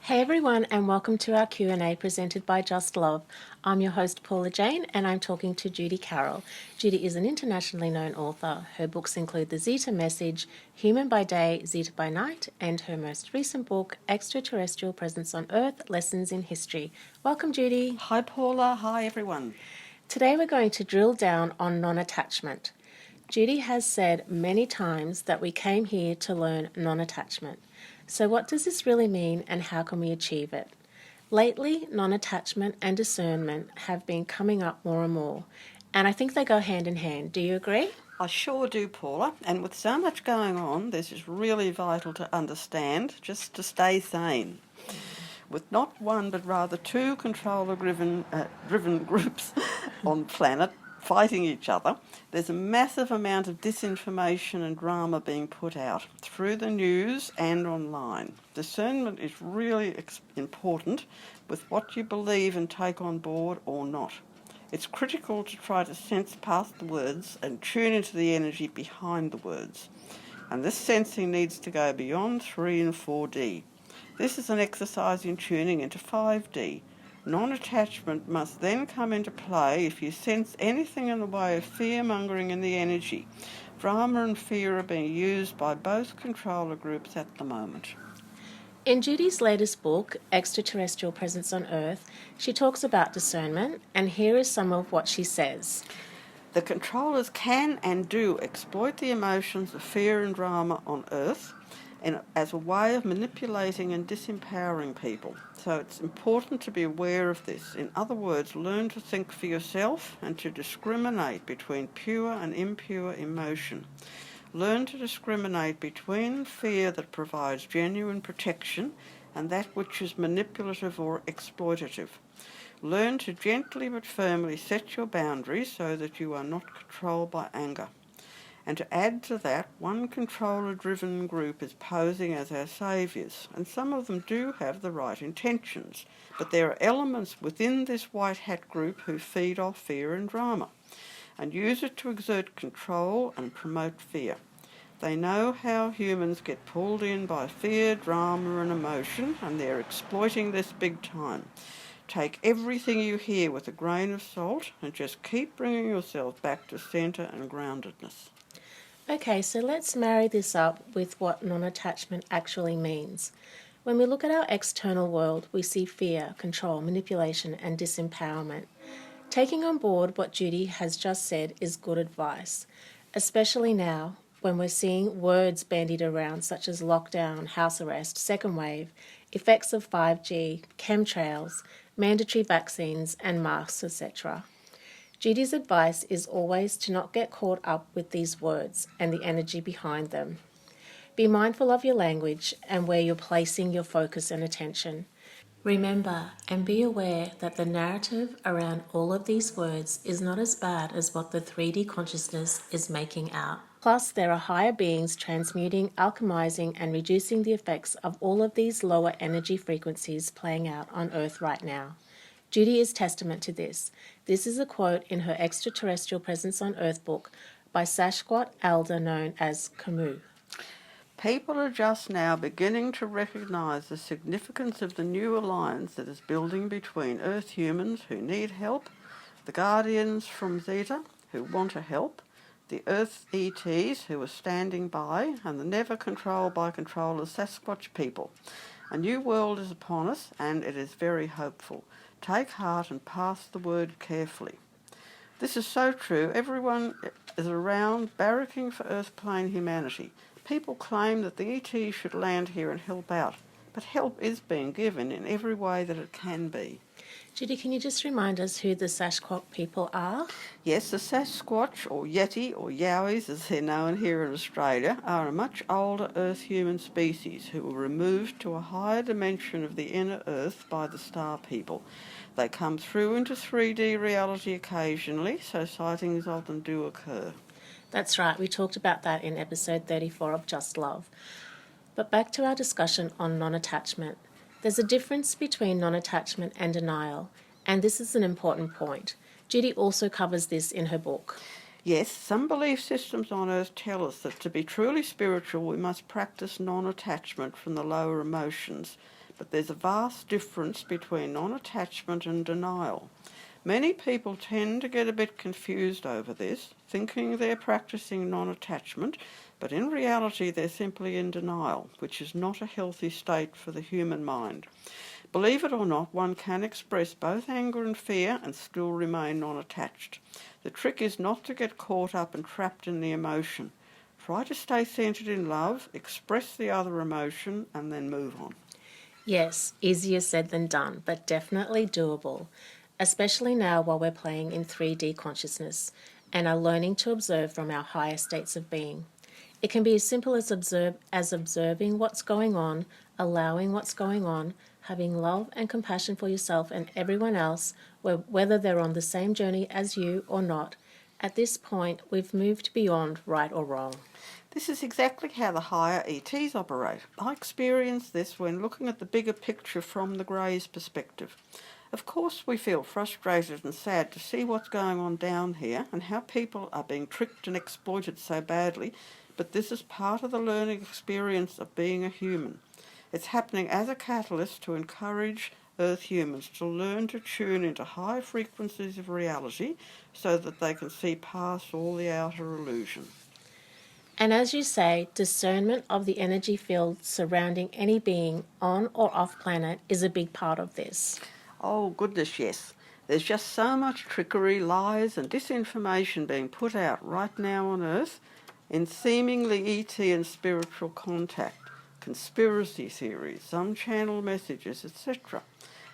Hey everyone, and welcome to our Q&A presented by Just Love. I'm your host Paula Jane, and I'm talking to Judy Carroll. Judy is an internationally known author. Her books include The Zeta Message, Human by Day, Zeta by Night, and her most recent book, Extraterrestrial Presence on Earth, Lessons in History. Welcome, Judy. Hi Paula, hi everyone. Today we're going to drill down on non-attachment. Judy has said many times that we came here to learn non-attachment. So what does this really mean, and how can we achieve it? Lately, non-attachment and discernment have been coming up more and more, and I think they go hand in hand. Do you agree? I sure do, Paula, and with so much going on, this is really vital to understand just to stay sane. With not one but rather two controller-driven groups on planet fighting each other, there's a massive amount of disinformation and drama being put out through the news and online. Discernment is really important with what you believe and take on board or not. It's critical to try to sense past the words and tune into the energy behind the words. And this sensing needs to go beyond 3 and 4D. This is an exercise in tuning into 5D. Non-attachment must then come into play if you sense anything in the way of fear-mongering in the energy. Drama and fear are being used by both controller groups at the moment. In Judy's latest book, Extraterrestrial Presence on Earth, she talks about discernment, and here is some of what she says. The controllers can and do exploit the emotions of fear and drama on Earth as a way of manipulating and disempowering people. So it's important to be aware of this. In other words, learn to think for yourself and to discriminate between pure and impure emotion. Learn to discriminate between fear that provides genuine protection and that which is manipulative or exploitative. Learn to gently but firmly set your boundaries so that you are not controlled by anger. And to add to that, one controller-driven group is posing as our saviours, and some of them do have the right intentions, but there are elements within this white hat group who feed off fear and drama, and use it to exert control and promote fear. They know how humans get pulled in by fear, drama and emotion, and they're exploiting this big time. Take everything you hear with a grain of salt and just keep bringing yourself back to centre and groundedness. Okay, so let's marry this up with what non-attachment actually means. When we look at our external world, we see fear, control, manipulation, and disempowerment. Taking on board what Judy has just said is good advice, especially now when we're seeing words bandied around such as lockdown, house arrest, second wave, effects of 5G, chemtrails, mandatory vaccines, and masks, etc. Judy's advice is always to not get caught up with these words and the energy behind them. Be mindful of your language and where you're placing your focus and attention. Remember and be aware that the narrative around all of these words is not as bad as what the 3D consciousness is making out. Plus, there are higher beings transmuting, alchemizing, and reducing the effects of all of these lower energy frequencies playing out on Earth right now. Judy is testament to this. This is a quote in her Extraterrestrial Presence on Earth book by Sasquatch elder known as Camus. People are just now beginning to recognise the significance of the new alliance that is building between Earth humans who need help, the Guardians from Zeta who want to help, the Earth ETs who are standing by, and the never controlled by controllers Sasquatch people. A new world is upon us, and it is very hopeful. Take heart and pass the word carefully. This is so true. Everyone is around barracking for Earth plane humanity. People claim that the ET should land here and help out, but help is being given in every way that it can be. Judy, can you just remind us who the Sasquatch people are? Yes, the Sasquatch, or Yeti, or Yowies as they're known here in Australia, are a much older Earth human species who were removed to a higher dimension of the inner Earth by the star people. They come through into 3D reality occasionally, so sightings of them do occur. That's right, we talked about that in episode 34 of Just Love. But back to our discussion on non-attachment. There's a difference between non-attachment and denial, and this is an important point. Judy also covers this in her book. Yes, some belief systems on Earth tell us that to be truly spiritual we must practice non-attachment from the lower emotions, but there's a vast difference between non-attachment and denial. Many people tend to get a bit confused over this, thinking they're practicing non-attachment, but in reality they're simply in denial, which is not a healthy state for the human mind. Believe it or not, one can express both anger and fear and still remain non-attached. The trick is not to get caught up and trapped in the emotion. Try to stay centred in love, express the other emotion, and then move on. Yes, easier said than done, but definitely doable, especially now while we're playing in 3D consciousness and are learning to observe from our higher states of being. It can be as simple as observing what's going on, allowing what's going on, having love and compassion for yourself and everyone else, whether they're on the same journey as you or not. At this point, we've moved beyond right or wrong. This is exactly how the higher ETs operate. I experienced this when looking at the bigger picture from the Greys' perspective. Of course, we feel frustrated and sad to see what's going on down here and how people are being tricked and exploited so badly, but this is part of the learning experience of being a human. It's happening as a catalyst to encourage Earth humans to learn to tune into high frequencies of reality so that they can see past all the outer illusion. And as you say, discernment of the energy field surrounding any being on or off planet is a big part of this. Oh, goodness, yes. There's just so much trickery, lies and disinformation being put out right now on Earth in seemingly ET and spiritual contact, conspiracy theories, some channel messages, etc.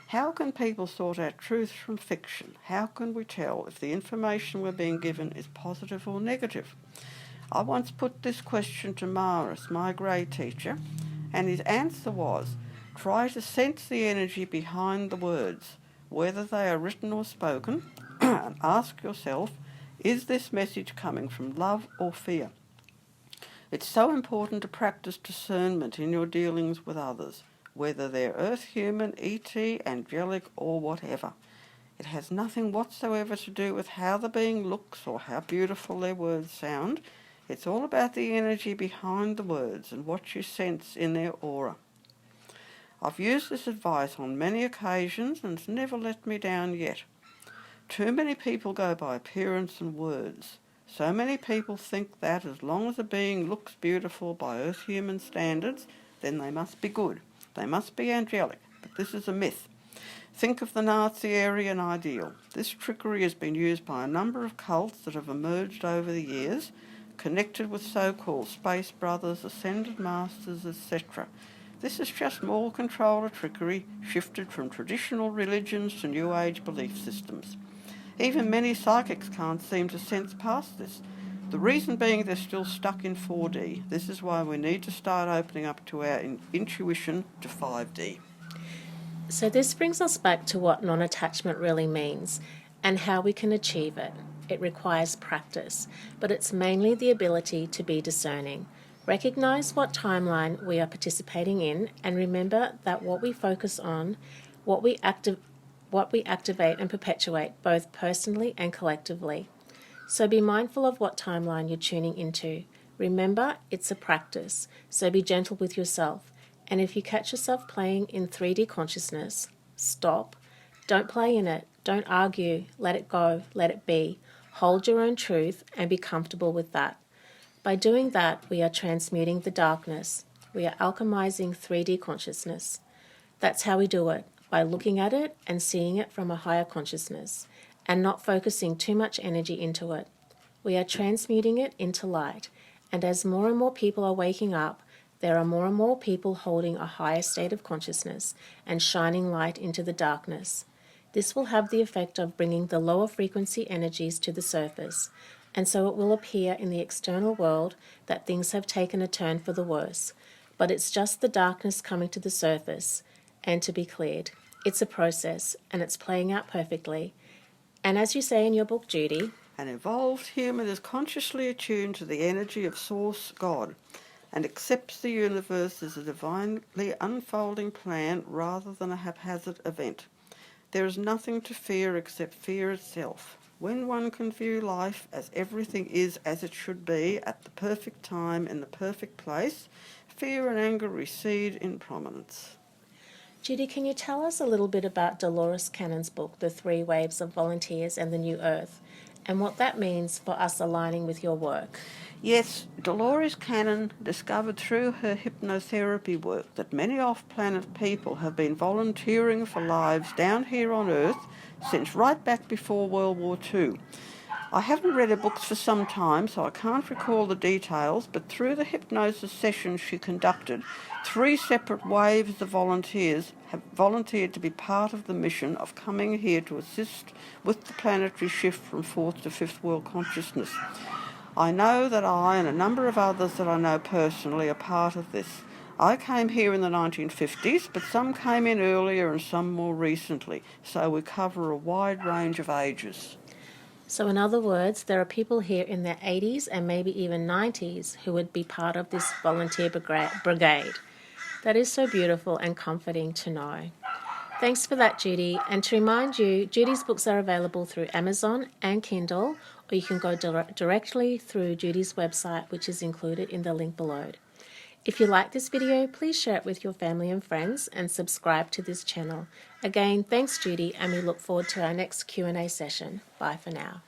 How can people sort out truth from fiction? How can we tell if the information we're being given is positive or negative? I once put this question to Maris, my Grey teacher, and his answer was, try to sense the energy behind the words, whether they are written or spoken, and ask yourself, is this message coming from love or fear? It's so important to practice discernment in your dealings with others, whether they're Earth human, ET, angelic, or whatever. It has nothing whatsoever to do with how the being looks or how beautiful their words sound. It's all about the energy behind the words and what you sense in their aura. I've used this advice on many occasions and it's never let me down yet. Too many people go by appearance and words. So many people think that as long as a being looks beautiful by Earth human standards, then they must be good. They must be angelic. But this is a myth. Think of the Nazi Aryan ideal. This trickery has been used by a number of cults that have emerged over the years, connected with so-called space brothers, ascended masters, etc. This is just more control or trickery shifted from traditional religions to New Age belief systems. Even many psychics can't seem to sense past this. The reason being they're still stuck in 4D. This is why we need to start opening up to our intuition to 5D. So this brings us back to what non-attachment really means and how we can achieve it. It requires practice, but it's mainly the ability to be discerning. Recognize what timeline we are participating in and remember that what we focus on, what we activate and perpetuate both personally and collectively. So be mindful of what timeline you're tuning into. Remember, it's a practice, so be gentle with yourself. And if you catch yourself playing in 3D consciousness, stop. Don't play in it. Don't argue. Let it go. Let it be. Hold your own truth and be comfortable with that. By doing that, we are transmuting the darkness. We are alchemizing 3D consciousness. That's how we do it, by looking at it and seeing it from a higher consciousness and not focusing too much energy into it. We are transmuting it into light. And as more and more people are waking up, there are more and more people holding a higher state of consciousness and shining light into the darkness. This will have the effect of bringing the lower frequency energies to the surface, and so it will appear in the external world that things have taken a turn for the worse. But it's just the darkness coming to the surface and to be cleared. It's a process, and it's playing out perfectly. And as you say in your book, Judy, an evolved human is consciously attuned to the energy of Source God and accepts the universe as a divinely unfolding plan rather than a haphazard event. There is nothing to fear except fear itself. When one can view life as everything is as it should be at the perfect time in the perfect place, fear and anger recede in prominence. Judy, can you tell us a little bit about Dolores Cannon's book, The Three Waves of Volunteers and the New Earth, and what that means for us aligning with your work? Yes, Dolores Cannon discovered through her hypnotherapy work that many off-planet people have been volunteering for lives down here on Earth since right back before World War II. I haven't read her books for some time, so I can't recall the details, but through the hypnosis sessions she conducted, 3 separate waves of volunteers have volunteered to be part of the mission of coming here to assist with the planetary shift from 4th to 5th world consciousness. I know that I and a number of others that I know personally are part of this. I came here in the 1950s, but some came in earlier and some more recently, so we cover a wide range of ages. So in other words, there are people here in their 80s and maybe even 90s who would be part of this volunteer brigade. That is so beautiful and comforting to know. Thanks for that, Judy. And to remind you, Judy's books are available through Amazon and Kindle, or you can go directly through Judy's website, which is included in the link below. If you like this video, please share it with your family and friends and subscribe to this channel. Again, thanks, Judy, and we look forward to our next Q&A session. Bye for now.